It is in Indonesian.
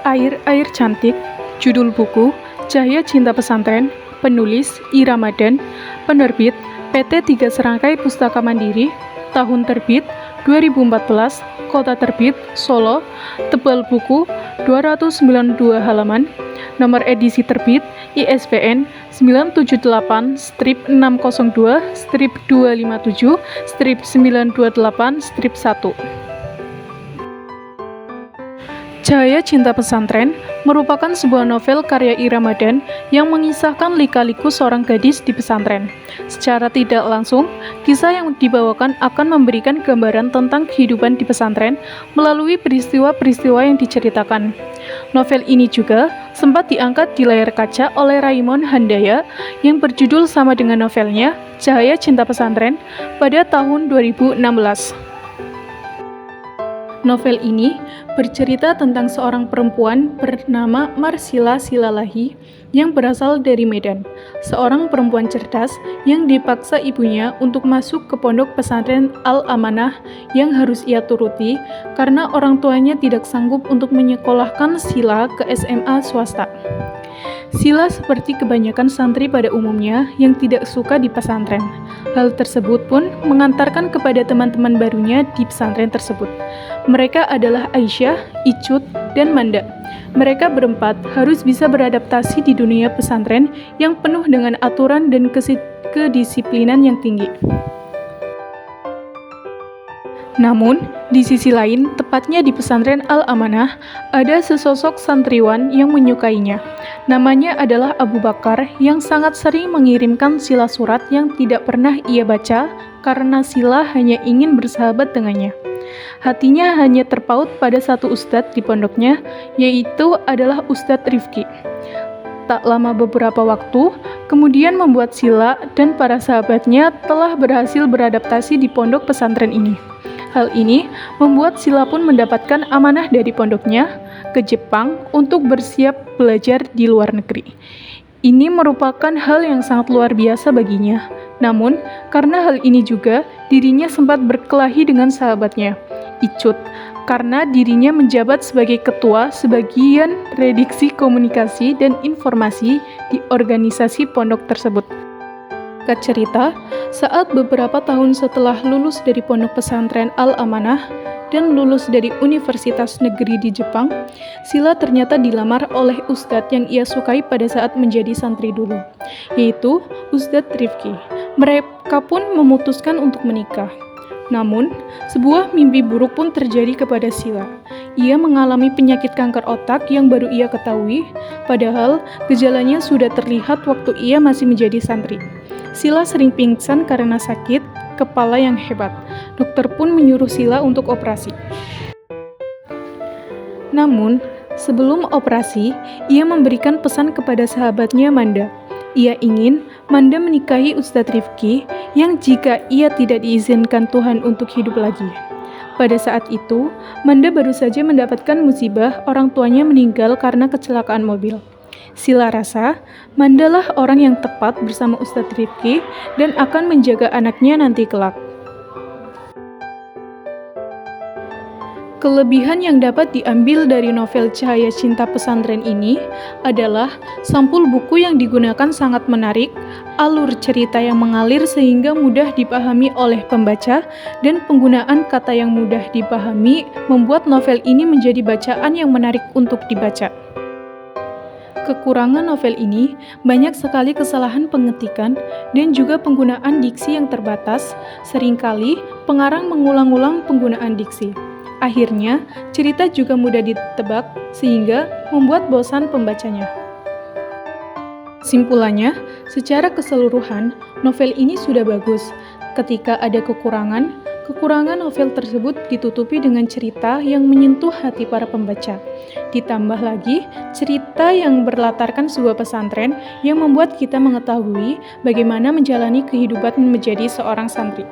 Air-Air Cantik, judul buku, Cahaya Cinta Pesantren, penulis I. Ramadhan, penerbit PT 3 Serangkai Pustaka Mandiri, tahun terbit 2014, kota terbit Solo, tebal buku 292 halaman, nomor edisi terbit ISBN 978-602-257-928-1. Cahaya Cinta Pesantren merupakan sebuah novel karya I. Ramadhan yang mengisahkan lika-liku seorang gadis di pesantren. Secara tidak langsung, kisah yang dibawakan akan memberikan gambaran tentang kehidupan di pesantren melalui peristiwa-peristiwa yang diceritakan. Novel ini juga sempat diangkat di layar kaca oleh Raymond Handaya yang berjudul sama dengan novelnya, Cahaya Cinta Pesantren, pada tahun 2016. Novel ini bercerita tentang seorang perempuan bernama Marsila Silalahi yang berasal dari Medan, seorang perempuan cerdas yang dipaksa ibunya untuk masuk ke pondok pesantren Al-Amanah yang harus ia turuti karena orang tuanya tidak sanggup untuk menyekolahkan Sila ke SMA swasta. Sila seperti kebanyakan santri pada umumnya yang tidak suka di pesantren. Hal tersebut pun mengantarkan kepada teman-teman barunya di pesantren tersebut. Mereka adalah Aisyah, Icut, dan Manda. Mereka berempat harus bisa beradaptasi di dunia pesantren yang penuh dengan aturan dan kedisiplinan yang tinggi. Namun, di sisi lain, tepatnya di pesantren Al-Amanah, ada sesosok santriwan yang menyukainya. Namanya adalah Abu Bakar yang sangat sering mengirimkan Sila surat yang tidak pernah ia baca karena Sila hanya ingin bersahabat dengannya. Hatinya hanya terpaut pada satu ustadz di pondoknya, yaitu adalah Ustadz Rifki. Tak lama beberapa waktu, kemudian membuat Sila dan para sahabatnya telah berhasil beradaptasi di pondok pesantren ini. Hal ini membuat Sila pun mendapatkan amanah dari pondoknya ke Jepang untuk bersiap belajar di luar negeri. Ini merupakan hal yang sangat luar biasa baginya. Namun, karena hal ini juga, dirinya sempat berkelahi dengan sahabatnya, Icut, karena dirinya menjabat sebagai ketua sebagian redaksi komunikasi dan informasi di organisasi pondok tersebut. Singkat cerita, saat beberapa tahun setelah lulus dari pondok pesantren Al-Amanah dan lulus dari Universitas Negeri di Jepang, Sila ternyata dilamar oleh ustadz yang ia sukai pada saat menjadi santri dulu, yaitu Ustadz Rifki. Mereka pun memutuskan untuk menikah. Namun, sebuah mimpi buruk pun terjadi kepada Sila. Ia mengalami penyakit kanker otak yang baru ia ketahui, padahal gejalanya sudah terlihat waktu ia masih menjadi santri. Sila sering pingsan karena sakit kepala yang hebat. Dokter pun menyuruh Sila untuk operasi. Namun, sebelum operasi, ia memberikan pesan kepada sahabatnya Manda. Ia ingin Manda menikahi Ustadz Rifki yang jika ia tidak diizinkan Tuhan untuk hidup lagi. Pada saat itu, Manda baru saja mendapatkan musibah orang tuanya meninggal karena kecelakaan mobil. Sila rasa Manda lah orang yang tepat bersama Ustadz Rifki dan akan menjaga anaknya nanti kelak. Kelebihan yang dapat diambil dari novel Cahaya Cinta Pesantren ini adalah sampul buku yang digunakan sangat menarik, alur cerita yang mengalir sehingga mudah dipahami oleh pembaca, dan penggunaan kata yang mudah dipahami membuat novel ini menjadi bacaan yang menarik untuk dibaca. Kekurangan novel ini banyak sekali kesalahan pengetikan dan juga penggunaan diksi yang terbatas. Seringkali pengarang mengulang-ulang penggunaan diksi. Akhirnya, cerita juga mudah ditebak sehingga membuat bosan pembacanya. Simpulannya, secara keseluruhan, novel ini sudah bagus. Ketika ada kekurangan novel tersebut ditutupi dengan cerita yang menyentuh hati para pembaca. Ditambah lagi, cerita yang berlatarkan sebuah pesantren yang membuat kita mengetahui bagaimana menjalani kehidupan menjadi seorang santri.